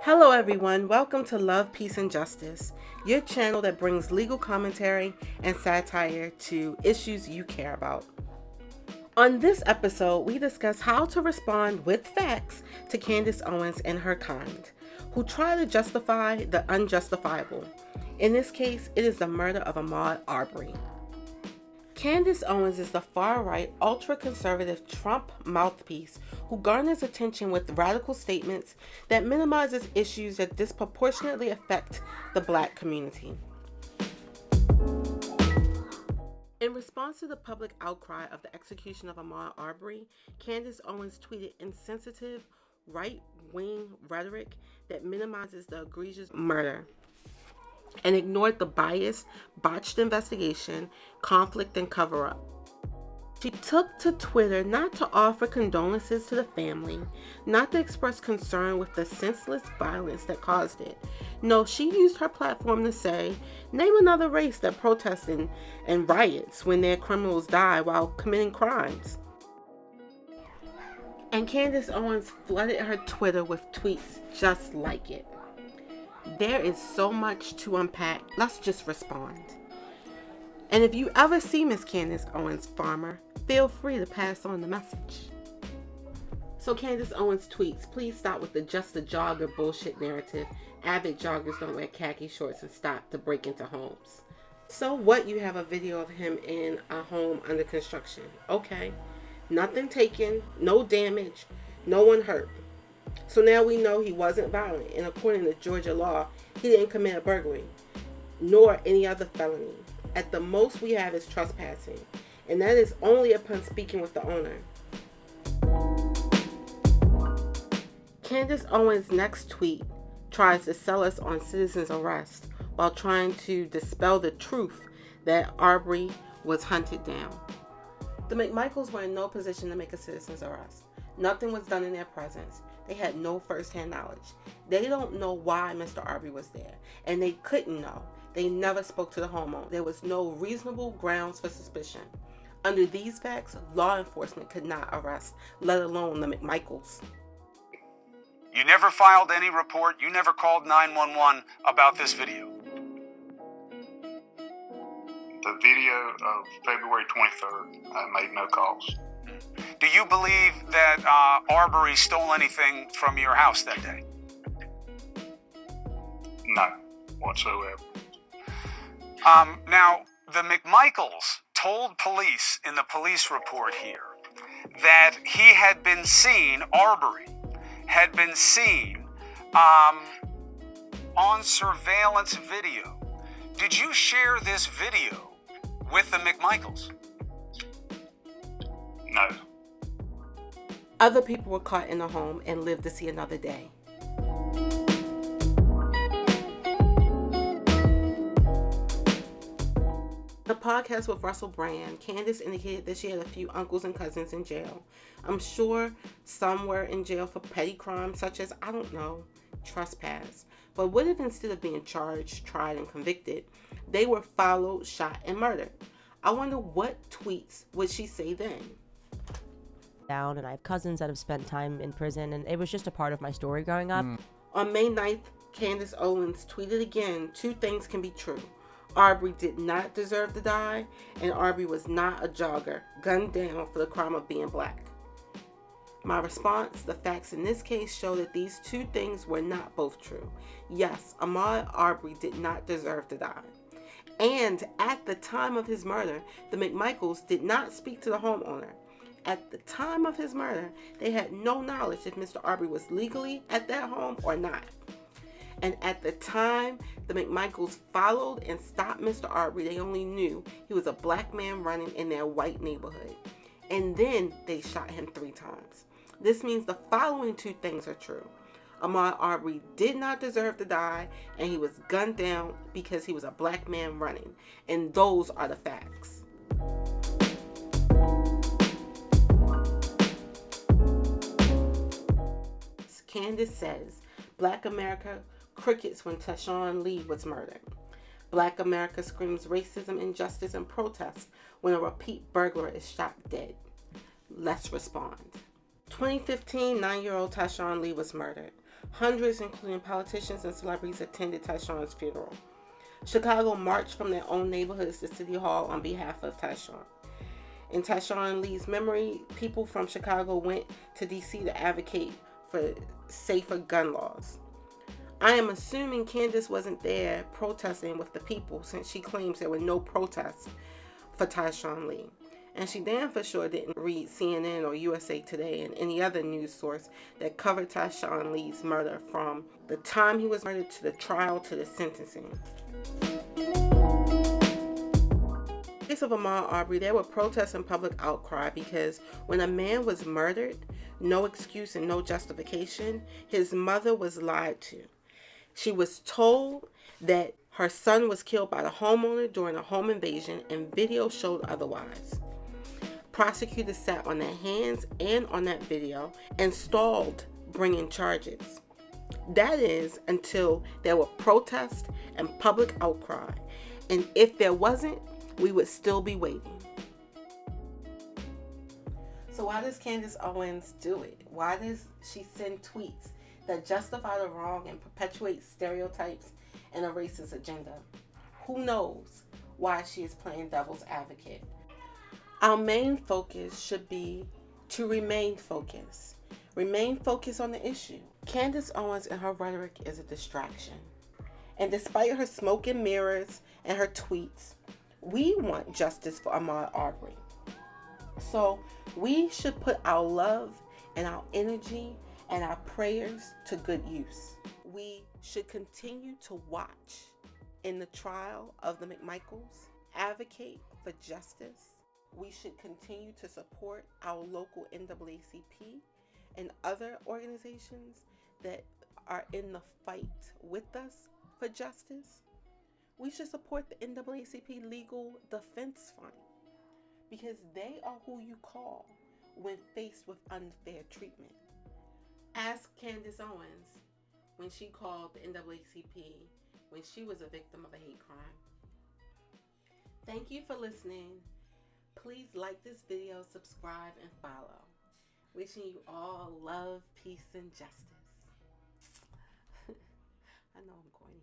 Hello everyone, welcome to Love, Peace, and Justice, your channel that brings legal commentary and satire to issues you care about. On this episode, we discuss how to respond with facts to Candace Owens and her kind, who try to justify the unjustifiable. In this case, it is the murder of Ahmaud Arbery. Candace Owens is the far-right, ultra-conservative Trump mouthpiece who garners attention with radical statements that minimizes issues that disproportionately affect the Black community. In response to the public outcry of the execution of Ahmaud Arbery, Candace Owens tweeted insensitive, right-wing rhetoric that minimizes the egregious murder and ignored the biased, botched investigation, conflict, and cover-up. She took to Twitter not to offer condolences to the family, not to express concern with the senseless violence that caused it. No, she used her platform to say, name another race that protests and riots when their criminals die while committing crimes. And Candace Owens flooded her Twitter with tweets just like it. There is so much to unpack. Let's just respond. And if you ever see Miss Candace Owens Farmer, feel free to pass on the message. So Candace Owens tweets, please stop with the just a jogger bullshit narrative. Avid joggers don't wear khaki shorts and stop to break into homes. So what, you have a video of him in a home under construction. Okay. Nothing taken, no damage, no one hurt. So now we know he wasn't violent, and according to Georgia law, he didn't commit a burglary, nor any other felony. At the most we have is trespassing, and that is only upon speaking with the owner. Candace Owens' next tweet tries to sell us on citizen's arrest while trying to dispel the truth that Arbery was hunted down. The McMichaels were in no position to make a citizen's arrest. Nothing was done in their presence. They had no first-hand knowledge. They don't know why Mr. Arbery was there, and they couldn't know. They never spoke to the homeowner. There was no reasonable grounds for suspicion. Under these facts, law enforcement could not arrest, let alone the McMichaels. You never filed any report. You never called 911 about this video. The video of February 23rd, I made no calls. Do you believe that Arbery stole anything from your house that day? No, whatsoever. Now, the McMichaels told police in the police report here that he had been seen, Arbery had been seen on surveillance video. Did you share this video with the McMichaels? No. Other people were caught in the home and lived to see another day. The podcast with Russell Brand, Candace indicated that she had a few uncles and cousins in jail. I'm sure some were in jail for petty crimes such as, I don't know, trespass. But what if instead of being charged, tried, and convicted, they were followed, shot, and murdered? I wonder what tweets would she say then? And I have cousins that have spent time in prison, and it was just a part of my story growing up. On May 9th, Candace Owens tweeted again, two things can be true. Arbery did not deserve to die, and Arbery was not a jogger, gunned down for the crime of being Black. My response, the facts in this case show that these two things were not both true. Yes, Ahmaud Arbery did not deserve to die. And at the time of his murder, the McMichaels did not speak to the homeowner. At the time of his murder, they had no knowledge if Mr. Arbery was legally at that home or not. And at the time the McMichaels followed and stopped Mr. Arbery, they only knew he was a Black man running in their white neighborhood. And then they shot him 3 times. This means the following two things are true. Ahmaud Arbery did not deserve to die, and he was gunned down because he was a Black man running. And those are the facts. Candace says, Black America crickets when Tashawn Lee was murdered. Black America screams racism, injustice, and protest when a repeat burglar is shot dead. Let's respond. 2015, 9-year-old Tashawn Lee was murdered. Hundreds, including politicians and celebrities, attended Tyshawn's funeral. Chicago marched from their own neighborhoods to City Hall on behalf of Tyshawn. In Tyshawn Lee's memory, people from Chicago went to D.C. to advocate for safer gun laws. I am assuming Candace wasn't there protesting with the people, since she claims there were no protests for Tyshawn Lee. And she damn for sure didn't read CNN or USA Today and any other news source that covered Tyshawn Lee's murder from the time he was murdered to the trial to the sentencing. In the case of Ahmaud Arbery, there were protests and public outcry because when a man was murdered, no excuse and no justification, his mother was lied to. She was told that her son was killed by the homeowner during a home invasion, and video showed otherwise. Prosecutors sat on their hands and on that video and stalled bringing charges. That is until there were protests and public outcry. And if there wasn't, we would still be waiting. So why does Candace Owens do it? Why does she send tweets that justify the wrong and perpetuate stereotypes and a racist agenda? Who knows why she is playing devil's advocate? Our main focus should be to remain focused. Remain focused on the issue. Candace Owens and her rhetoric is a distraction. And despite her smoke and mirrors and her tweets, we want justice for Ahmaud Arbery. So we should put our love and our energy and our prayers to good use. We should continue to watch in the trial of the McMichaels, advocate for justice. We should continue to support our local NAACP and other organizations that are in the fight with us for justice. We should support the NAACP Legal Defense Fund because they are who you call when faced with unfair treatment. Ask Candace Owens when she called the NAACP when she was a victim of a hate crime. Thank you for listening. Please like this video, subscribe, and follow. Wishing you all love, peace, and justice. I know I'm corny.